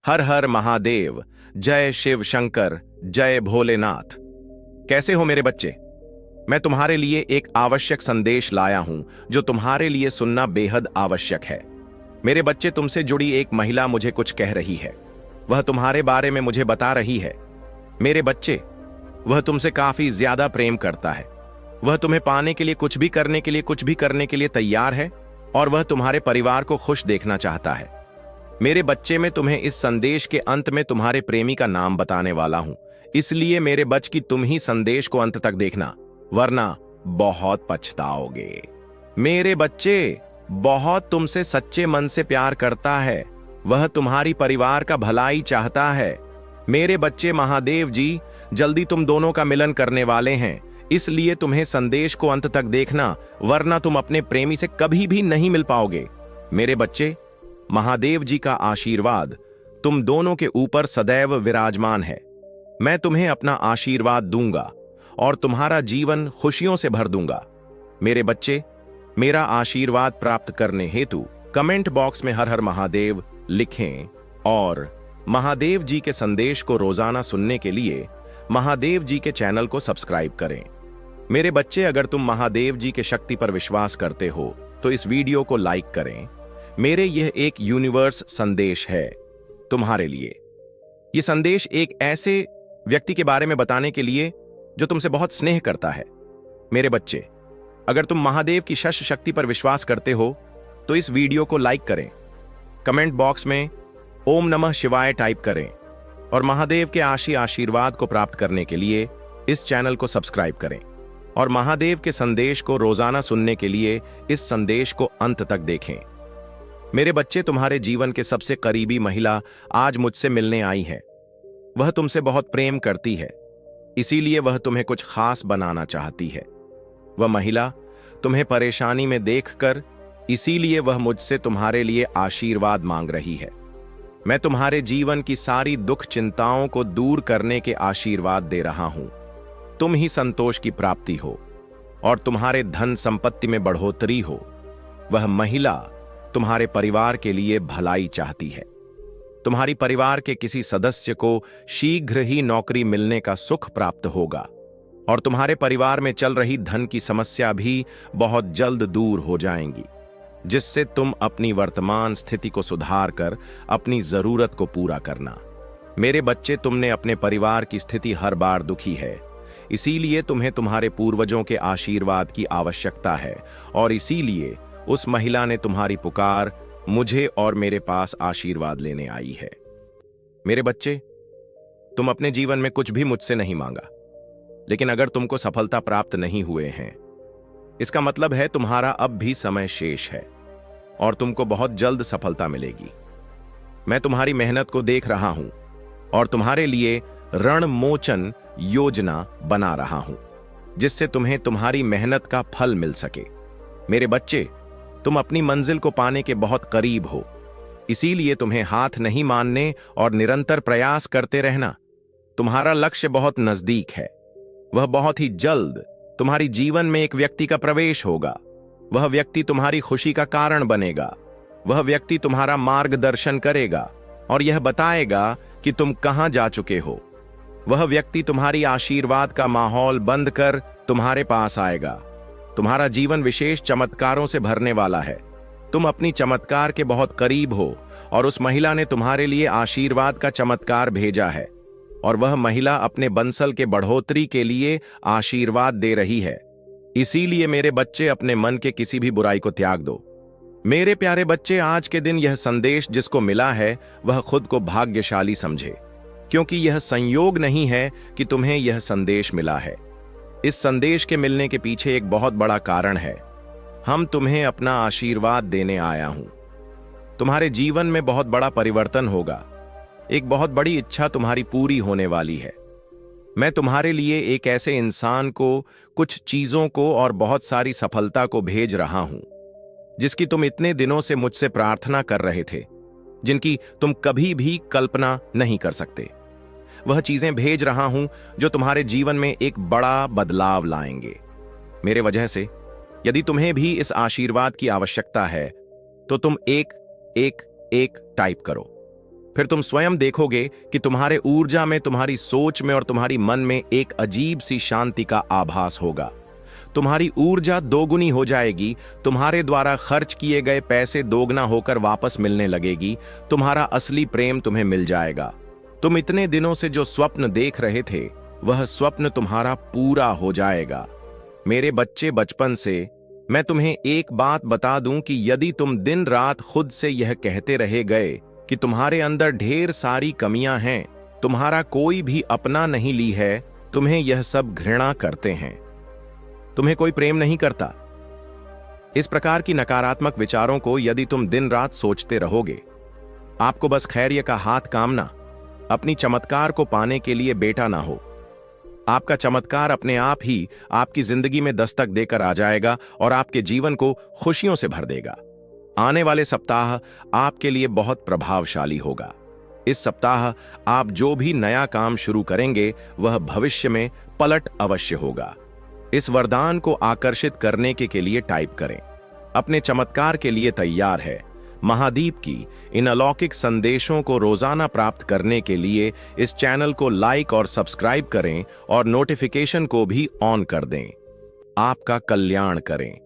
हर हर महादेव। जय शिव शंकर, जय भोलेनाथ। कैसे हो मेरे बच्चे? मैं तुम्हारे लिए एक आवश्यक संदेश लाया हूं जो तुम्हारे लिए सुनना बेहद आवश्यक है। मेरे बच्चे, तुमसे जुड़ी एक महिला मुझे कुछ कह रही है। वह तुम्हारे बारे में मुझे बता रही है। मेरे बच्चे, वह तुमसे काफी ज्यादा प्रेम करता है। वह तुम्हें पाने के लिए कुछ भी करने के लिए तैयार है और वह तुम्हारे परिवार को खुश देखना चाहता है। मेरे बच्चे, मैं तुम्हें इस संदेश के अंत में तुम्हारे प्रेमी का नाम बताने वाला हूं, इसलिए मेरे बच्चे की तुम ही संदेश को अंत तक देखना, वरना बहुत पछताओगे। मेरे बच्चे, बहुत तुमसे सच्चे मन से प्यार करता है। वह तुम्हारी परिवार का भलाई चाहता है। मेरे बच्चे, महादेव जी जल्दी तुम दोनों का मिलन करने वाले हैं, इसलिए तुम्हें संदेश को अंत तक देखना, वरना तुम अपने प्रेमी से कभी भी नहीं मिल पाओगे। मेरे बच्चे, महादेव जी का आशीर्वाद तुम दोनों के ऊपर सदैव विराजमान है। मैं तुम्हें अपना आशीर्वाद दूंगा और तुम्हारा जीवन खुशियों से भर दूंगा। मेरे बच्चे, मेरा आशीर्वाद प्राप्त करने हेतु कमेंट बॉक्स में हर हर महादेव लिखें और महादेव जी के संदेश को रोजाना सुनने के लिए महादेव जी के चैनल को सब्सक्राइब करें। मेरे बच्चे, अगर तुम महादेव जी के शक्ति पर विश्वास करते हो तो इस वीडियो को लाइक करें। मेरे यह एक यूनिवर्स संदेश है तुम्हारे लिए। यह संदेश एक ऐसे व्यक्ति के बारे में बताने के लिए जो तुमसे बहुत स्नेह करता है। मेरे बच्चे, अगर तुम महादेव की शक्ति पर विश्वास करते हो तो इस वीडियो को लाइक करें, कमेंट बॉक्स में ओम नमः शिवाय टाइप करें और महादेव के आशीर्वाद को प्राप्त करने के लिए इस चैनल को सब्सक्राइब करें और महादेव के संदेश को रोजाना सुनने के लिए इस संदेश को अंत तक देखें। मेरे बच्चे, तुम्हारे जीवन के सबसे करीबी महिला आज मुझसे मिलने आई है। वह तुमसे बहुत प्रेम करती है, इसीलिए वह तुम्हें कुछ खास बनाना चाहती है। वह महिला तुम्हें परेशानी में देखकर इसीलिए वह मुझसे तुम्हारे लिए आशीर्वाद मांग रही है। मैं तुम्हारे जीवन की सारी दुख चिंताओं को दूर करने के आशीर्वाद दे रहा हूं। तुम ही संतोष की प्राप्ति हो और तुम्हारे धन संपत्ति में बढ़ोतरी हो। वह महिला तुम्हारे परिवार के लिए भलाई चाहती है। तुम्हारी परिवार के किसी सदस्य को शीघ्र ही नौकरी मिलने का सुख प्राप्त होगा और तुम्हारे परिवार में चल रही धन की समस्या भी बहुत जल्द दूर हो जाएंगी, जिससे तुम अपनी वर्तमान स्थिति को सुधार कर अपनी जरूरत को पूरा करना। मेरे बच्चे, तुमने अपने परिवार की स्थिति हर बार दुखी है, इसीलिए तुम्हें तुम्हारे पूर्वजों के आशीर्वाद की आवश्यकता है और इसीलिए उस महिला ने तुम्हारी पुकार मुझे और मेरे पास आशीर्वाद लेने आई है। मेरे बच्चे, तुम अपने जीवन में कुछ भी मुझसे नहीं मांगा, लेकिन अगर तुमको सफलता प्राप्त नहीं हुए हैं, इसका मतलब है तुम्हारा अब भी समय शेष है और तुमको बहुत जल्द सफलता मिलेगी। मैं तुम्हारी मेहनत को देख रहा हूं और तुम्हारे लिए रणमोचन योजना बना रहा हूं, जिससे तुम्हें तुम्हारी मेहनत का फल मिल सके। मेरे बच्चे, तुम अपनी मंजिल को पाने के बहुत करीब हो, इसीलिए तुम्हें हाथ नहीं मानने और निरंतर प्रयास करते रहना। तुम्हारा लक्ष्य बहुत नजदीक है। वह बहुत ही जल्द तुम्हारी जीवन में एक व्यक्ति का प्रवेश होगा। वह व्यक्ति तुम्हारी खुशी का कारण बनेगा। वह व्यक्ति तुम्हारा मार्गदर्शन करेगा और यह बताएगा कि तुम कहां जा चुके हो। वह व्यक्ति तुम्हारी आशीर्वाद का माहौल बंद कर तुम्हारे पास आएगा। तुम्हारा जीवन विशेष चमत्कारों से भरने वाला है। तुम अपनी चमत्कार के बहुत करीब हो और उस महिला ने तुम्हारे लिए आशीर्वाद का चमत्कार भेजा है और वह महिला अपने बंसल के बढ़ोतरी के लिए आशीर्वाद दे रही है। इसीलिए मेरे बच्चे, अपने मन के किसी भी बुराई को त्याग दो। मेरे प्यारे बच्चे, आज के दिन यह संदेश जिसको मिला है वह खुद को भाग्यशाली समझे, क्योंकि यह संयोग नहीं है कि तुम्हें यह संदेश मिला है। इस संदेश के मिलने के पीछे एक बहुत बड़ा कारण है। हम तुम्हें अपना आशीर्वाद देने आया हूं। तुम्हारे जीवन में बहुत बड़ा परिवर्तन होगा। एक बहुत बड़ी इच्छा तुम्हारी पूरी होने वाली है। मैं तुम्हारे लिए एक ऐसे इंसान को, कुछ चीजों को और बहुत सारी सफलता को भेज रहा हूं, जिसकी तुम इतने दिनों से मुझसे प्रार्थना कर रहे थे, जिनकी तुम कभी भी कल्पना नहीं कर सकते। वह चीजें भेज रहा हूं जो तुम्हारे जीवन में एक बड़ा बदलाव लाएंगे। मेरे वजह से यदि तुम्हें भी इस आशीर्वाद की आवश्यकता है तो तुम एक एक एक टाइप करो। फिर तुम स्वयं देखोगे कि तुम्हारे ऊर्जा में, तुम्हारी सोच में और तुम्हारी मन में एक अजीब सी शांति का आभास होगा। तुम्हारी ऊर्जा दोगुनी हो जाएगी, तुम्हारे द्वारा खर्च किए गए पैसे दोगुना होकर वापस मिलने लगेगी, तुम्हारा असली प्रेम तुम्हें मिल जाएगा। तुम इतने दिनों से जो स्वप्न देख रहे थे वह स्वप्न तुम्हारा पूरा हो जाएगा। मेरे बच्चे, बचपन से मैं तुम्हें एक बात बता दूं कि यदि तुम दिन रात खुद से यह कहते रहे गए कि तुम्हारे अंदर ढेर सारी कमियां हैं, तुम्हारा कोई भी अपना नहीं ली है, तुम्हें यह सब घृणा करते हैं, तुम्हें कोई प्रेम नहीं करता, इस प्रकार की नकारात्मक विचारों को यदि तुम दिन रात सोचते रहोगे, आपको बस खैरियत का हाथ कामना, अपनी चमत्कार को पाने के लिए बेटा ना हो। आपका चमत्कार अपने आप ही आपकी जिंदगी में दस्तक देकर आ जाएगा और आपके जीवन को खुशियों से भर देगा। आने वाले सप्ताह आपके लिए बहुत प्रभावशाली होगा। इस सप्ताह आप जो भी नया काम शुरू करेंगे वह भविष्य में पलट अवश्य होगा। इस वरदान को आकर्षित करने के लिए टाइप करें, अपने चमत्कार के लिए तैयार है। महादीप की इन अलौकिक संदेशों को रोजाना प्राप्त करने के लिए इस चैनल को लाइक और सब्सक्राइब करें और नोटिफिकेशन को भी ऑन कर दें। आपका कल्याण करें।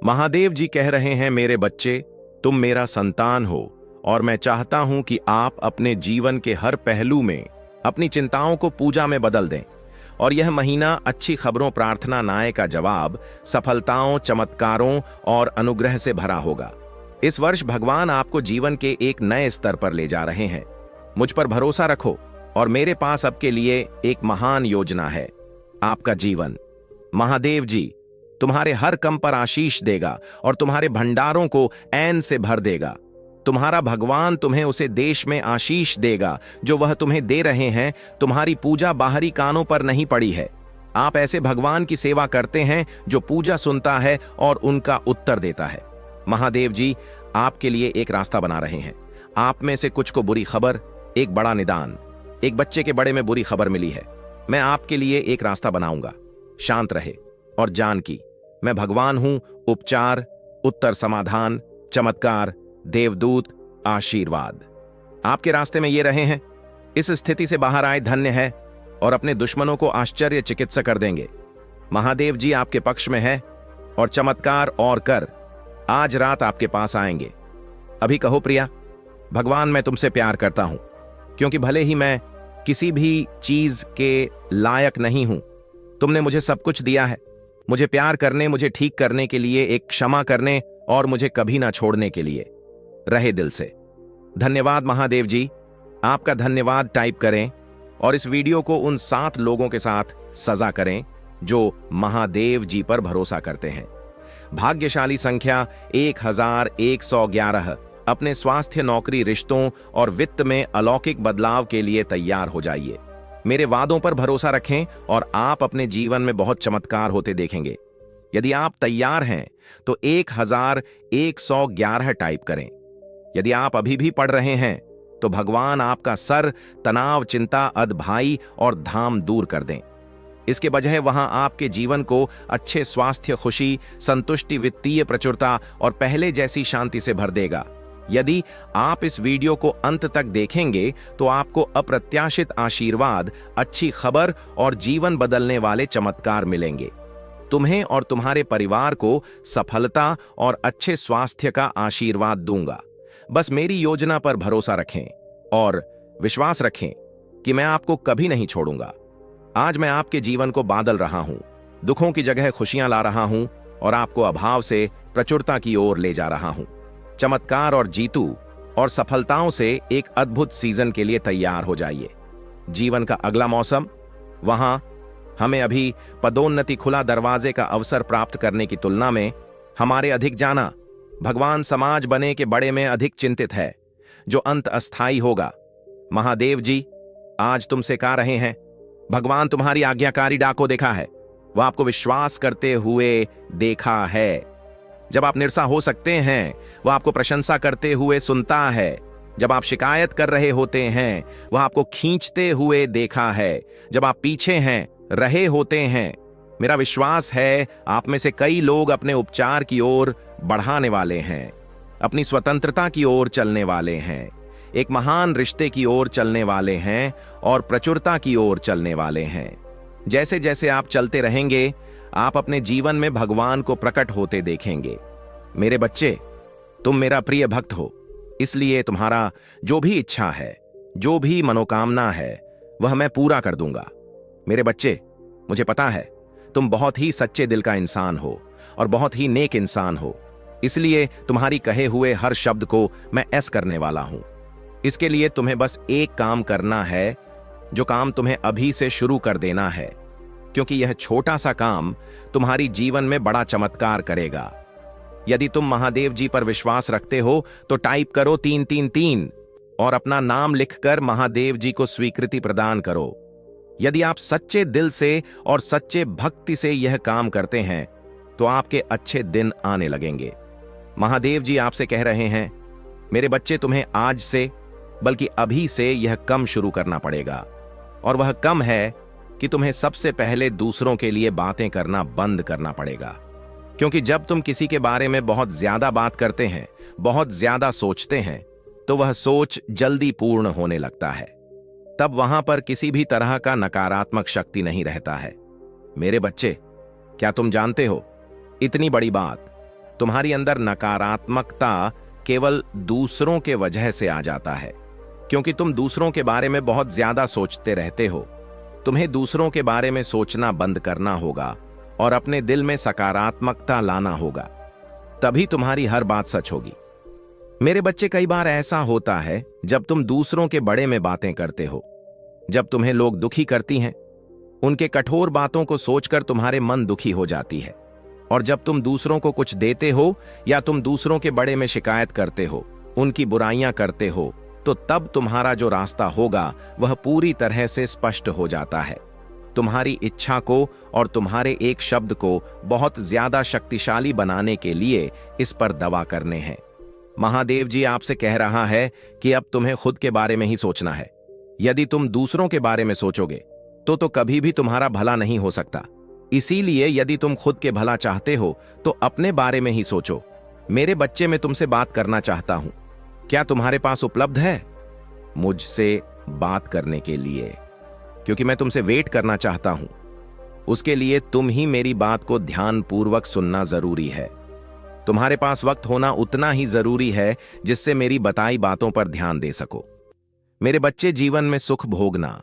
महादेव जी कह रहे हैं, मेरे बच्चे, तुम मेरा संतान हो और मैं चाहता हूं कि आप अपने जीवन के हर पहलू में अपनी चिंताओं को पूजा में बदल दें और यह महीना अच्छी खबरों, प्रार्थना, न्याय का जवाब, सफलताओं, चमत्कारों और अनुग्रह से भरा होगा। इस वर्ष भगवान आपको जीवन के एक नए स्तर पर ले जा रहे हैं। मुझ पर भरोसा रखो और मेरे पास आपके लिए एक महान योजना है। आपका जीवन महादेव जी तुम्हारे हर कम पर आशीष देगा और तुम्हारे भंडारों को ऐन से भर देगा। तुम्हारा भगवान तुम्हें उसे देश में आशीष देगा जो वह तुम्हें दे रहे हैं। तुम्हारी पूजा बाहरी कानों पर नहीं पड़ी है। आप ऐसे भगवान की सेवा करते हैं जो पूजा सुनता है और उनका उत्तर देता है। महादेव जी आपके लिए एक रास्ता बना रहे हैं। आप में से कुछ को बुरी खबर, एक बड़ा निदान, एक बच्चे के बड़े में बुरी खबर मिली है। मैं आपके लिए एक रास्ता बनाऊंगा। शांत रहे और जान की मैं भगवान हूं। उपचार, उत्तर, समाधान, चमत्कार, देवदूत, आशीर्वाद आपके रास्ते में ये रहे हैं। इस स्थिति से बाहर आए धन्य है और अपने दुश्मनों को आश्चर्य चिकित्सा कर देंगे। महादेव जी आपके पक्ष में है और चमत्कार और कर आज रात आपके पास आएंगे। अभी कहो प्रिया, भगवान मैं तुमसे प्यार करता हूं, क्योंकि भले ही मैं किसी भी चीज के लायक नहीं हूं, तुमने मुझे सब कुछ दिया है। मुझे प्यार करने, मुझे ठीक करने के लिए, एक क्षमा करने और मुझे कभी ना छोड़ने के लिए। रहे दिल से धन्यवाद महादेव जी। आपका धन्यवाद टाइप करें और इस वीडियो को उन 7 लोगों के साथ सजा करें जो महादेव जी पर भरोसा करते हैं। भाग्यशाली संख्या 1111। अपने स्वास्थ्य, नौकरी, रिश्तों और वित्त में अलौकिक बदलाव के लिए तैयार हो जाइए। मेरे वादों पर भरोसा रखें और आप अपने जीवन में बहुत चमत्कार होते देखेंगे। यदि आप तैयार हैं तो 1111 टाइप करें। यदि आप अभी भी पढ़ रहे हैं तो भगवान आपका सर, तनाव, चिंता, अधभाई और धाम दूर कर दें। इसके बजाय वहां आपके जीवन को अच्छे स्वास्थ्य, खुशी, संतुष्टि, वित्तीय प्रचुरता और पहले जैसी शांति से भर देगा। यदि आप इस वीडियो को अंत तक देखेंगे तो आपको अप्रत्याशित आशीर्वाद, अच्छी खबर और जीवन बदलने वाले चमत्कार मिलेंगे। तुम्हें और तुम्हारे परिवार को सफलता और अच्छे स्वास्थ्य का आशीर्वाद दूंगा। बस मेरी योजना पर भरोसा रखें और विश्वास रखें कि मैं आपको कभी नहीं छोड़ूंगा। आज मैं आपके जीवन को बादल रहा हूं, दुखों की जगह खुशियां ला रहा हूं और आपको अभाव से प्रचुरता की ओर ले जा रहा हूं। चमत्कार और जीतू और सफलताओं से एक अद्भुत सीजन के लिए तैयार हो जाइए। जीवन का अगला मौसम, वहां हमें अभी पदोन्नति, खुला दरवाजे का अवसर प्राप्त करने की तुलना में हमारे अधिक जाना, भगवान समाज बने के बड़े में अधिक चिंतित है, जो अंत अस्थाई होगा। महादेव जी आज तुमसे कह रहे हैं, भगवान तुम्हारी आज्ञाकारी डाको देखा है, वह आपको विश्वास करते हुए देखा है। जब आप निराशा हो सकते हैं वह आपको प्रशंसा करते हुए सुनता है। जब आप शिकायत कर रहे होते हैं वह आपको खींचते हुए देखा है। जब आप पीछे हैं, रहे होते हैं, मेरा विश्वास है आप में से कई लोग अपने उपचार की ओर बढ़ाने वाले हैं, अपनी स्वतंत्रता की ओर चलने वाले हैं। एक महान रिश्ते की ओर चलने वाले हैं और प्रचुरता की ओर चलने वाले हैं। जैसे जैसे आप चलते रहेंगे, आप अपने जीवन में भगवान को प्रकट होते देखेंगे। मेरे बच्चे, तुम मेरा प्रिय भक्त हो, इसलिए तुम्हारा जो भी इच्छा है, जो भी मनोकामना है, वह मैं पूरा कर दूंगा। मेरे बच्चे, मुझे पता है तुम बहुत ही सच्चे दिल का इंसान हो और बहुत ही नेक इंसान हो, इसलिए तुम्हारी कहे हुए हर शब्द को मैं ऐस करने वाला हूं। इसके लिए तुम्हें बस एक काम करना है, जो काम तुम्हें अभी से शुरू कर देना है, क्योंकि यह छोटा सा काम तुम्हारी जीवन में बड़ा चमत्कार करेगा। यदि तुम महादेव जी पर विश्वास रखते हो तो टाइप करो 333 और अपना नाम लिखकर महादेव जी को स्वीकृति प्रदान करो। यदि आप सच्चे दिल से और सच्चे भक्ति से यह काम करते हैं तो आपके अच्छे दिन आने लगेंगे। महादेव जी आपसे कह रहे हैं, मेरे बच्चे, तुम्हें आज से बल्कि अभी से यह कम शुरू करना पड़ेगा, और वह कम है कि तुम्हें सबसे पहले दूसरों के लिए बातें करना बंद करना पड़ेगा। क्योंकि जब तुम किसी के बारे में बहुत ज्यादा बात करते हैं, बहुत ज्यादा सोचते हैं, तो वह सोच जल्दी पूर्ण होने लगता है। तब वहां पर किसी भी तरह का नकारात्मक शक्ति नहीं रहता है। मेरे बच्चे, क्या तुम जानते हो, इतनी बड़ी बात, तुम्हारी अंदर नकारात्मकता केवल दूसरों के वजह से आ जाता है, क्योंकि तुम दूसरों के बारे में बहुत ज्यादा सोचते रहते हो। तुम्हें दूसरों के बारे में सोचना बंद करना होगा और अपने दिल में सकारात्मकता लाना होगा, तभी तुम्हारी हर बात सच होगी। मेरे बच्चे, कई बार ऐसा होता है जब तुम दूसरों के बड़े में बातें करते हो, जब तुम्हें लोग दुखी करती हैं, उनके कठोर बातों को सोचकर तुम्हारे मन दुखी हो जाती है, और जब तुम दूसरों को कुछ देते हो या तुम दूसरों के बड़े में शिकायत करते हो, उनकी बुराइयां करते हो, तो तब तुम्हारा जो रास्ता होगा वह पूरी तरह से स्पष्ट हो जाता है। तुम्हारी इच्छा को और तुम्हारे एक शब्द को बहुत ज्यादा शक्तिशाली बनाने के लिए इस पर दवा करने हैं। महादेव जी आपसे कह रहा है कि अब तुम्हें खुद के बारे में ही सोचना है। यदि तुम दूसरों के बारे में सोचोगे तो कभी भी तुम्हारा भला नहीं हो सकता। इसीलिए यदि तुम खुद के भला चाहते हो तो अपने बारे में ही सोचो। मेरे बच्चे, मैं तुमसे बात करना चाहता हूं, क्या तुम्हारे पास उपलब्ध है मुझसे बात करने के लिए? क्योंकि मैं तुमसे वेट करना चाहता हूं। उसके लिए तुम ही मेरी बात को ध्यानपूर्वक सुनना जरूरी है। तुम्हारे पास वक्त होना उतना ही जरूरी है जिससे मेरी बताई बातों पर ध्यान दे सको। मेरे बच्चे, जीवन में सुख भोगना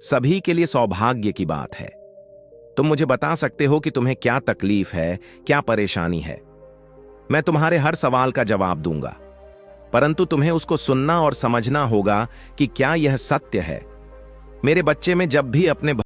सभी के लिए सौभाग्य की बात है। तुम मुझे बता सकते हो कि तुम्हें क्या तकलीफ है, क्या परेशानी है। मैं तुम्हारे हर सवाल का जवाब दूंगा, परंतु तुम्हें उसको सुनना और समझना होगा कि क्या यह सत्य है। मेरे बच्चे, में जब भी अपने